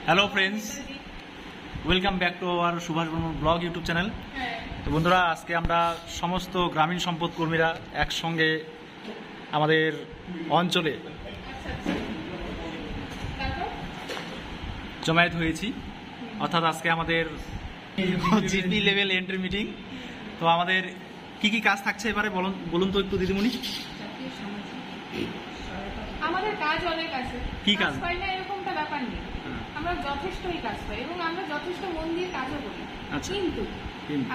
Hello friends, welcome back to our Subhash Barman blog YouTube channel. তো বন্ধুরা, আজকে আমরা সমস্ত গ্রামীণ সম্পদ কর্মীরা একসঙ্গে আমাদের অঞ্চলে জমায়েত হয়েছি। অর্থাৎ আজকে আমাদের জিপি লেভেল এন্ট্রি মিটিং। তো আমাদের কি কি কাজ থাকছে এবারে বলুন তো একটু দিদিমণি। আমাদের কাজ অনেক আছে। কি কাজ পাই না এরকমটা ব্যাপার নেই, আমরা যথেষ্টই কাজ পাই এবং আমরা যথেষ্ট মন দিয়ে কাজও করি। কিন্তু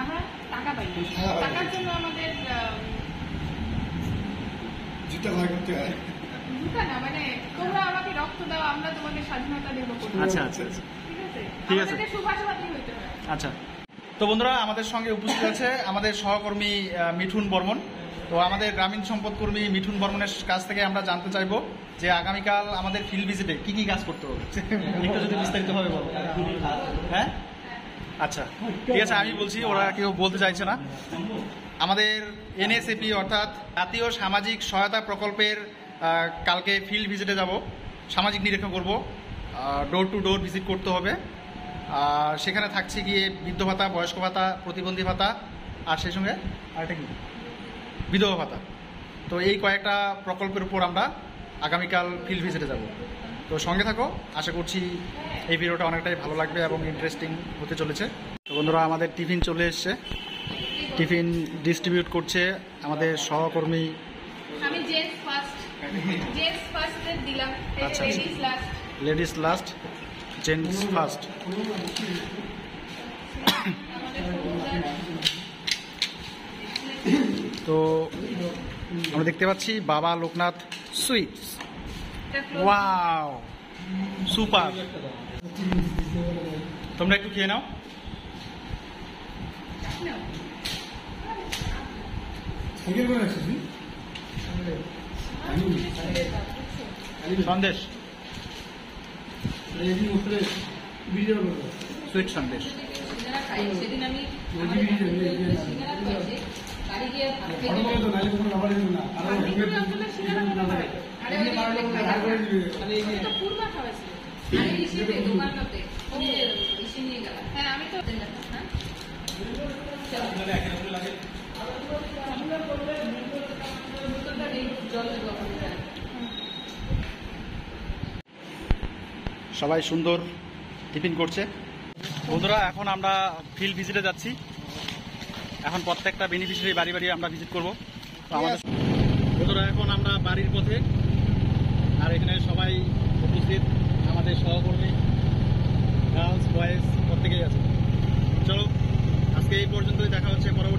আমরা টাকা পাই না। টাকার জন্য আমাদের জুতা না, মানে তোমরা আমাকে রক্ত দাও, আমরা তোমাকে স্বাধীনতা দেব। আচ্ছা আচ্ছা আচ্ছা, ঠিক আছে, সুভাষবাদী হইতে হয়। আচ্ছা। তো বন্ধুরা, আমাদের সঙ্গে উপস্থিত আছে আমাদের সহকর্মী মিঠুন বর্মন। তো আমাদের গ্রামীণ সম্পদ কর্মী মিঠুন বর্মনের কাছ থেকে আমরা জানতে চাইবো যে আগামীকাল আমাদের ফিল্ড ভিজিটে কি কি কাজ করতে হবে, একটু যদি বিস্তারিতভাবে বলো। হ্যাঁ, আচ্ছা ঠিক আছে, আমি বলছি, ওরা কেউ বলতে চাইছে না। আমাদের এনএসএপি অর্থাৎ জাতীয় সামাজিক সহায়তা প্রকল্পের কালকে ফিল্ড ভিজিটে যাব, সামাজিক নিরীক্ষা করব, ডোর টু ডোর ভিজিট করতে হবে। সেখানে থাকছে গিয়ে বৃদ্ধ ভাতা, বয়স্ক ভাতা, প্রতিবন্ধী ভাতা, আর সেই সঙ্গে আরেকটা কি বিধবা ভাতা। তো এই কয়েকটা প্রকল্পের উপর আমরা আগামীকাল ফিল্ড ভিজিটে যাব। তো সঙ্গে থাকো, আশা করছি এই ভিডিওটা অনেকটাই ভালো লাগবে এবং ইন্টারেস্টিং হতে চলেছে। তো বন্ধুরা, আমাদের টিফিন চলে এসছে, টিফিন ডিস্ট্রিবিউট করছে আমাদের সহকর্মী। আমি জেন্টস ফার্স্ট দিলাম। আচ্ছা, লেডিস লাস্ট, জেন্টস ফার্স্ট। তো আমরা দেখতে পাচ্ছি বাবা লোকনাথ সুইটস। Wow, super. তোমরা একটু খেয়ে নাও। সন্দেশ, সুইট সন্দেশ। সবাই সুন্দর টিফিন করছে। বন্ধুরা, এখন আমরা ফিল্ড ভিজিটে যাচ্ছি। এখন প্রত্যেকটা বেনিফিশিয়ারি বাড়ি বাড়ি আমরা ভিজিট করব। তো আমাদের বন্ধুরা, এখন আমরা বাড়ির পথে, আর এখানে সবাই উপস্থিত, আমাদের সহকর্মী গার্লস বয়েজ প্রত্যেকেই আছে। চলো, আজকে এই পর্যন্তই, দেখা হচ্ছে পরবর্তী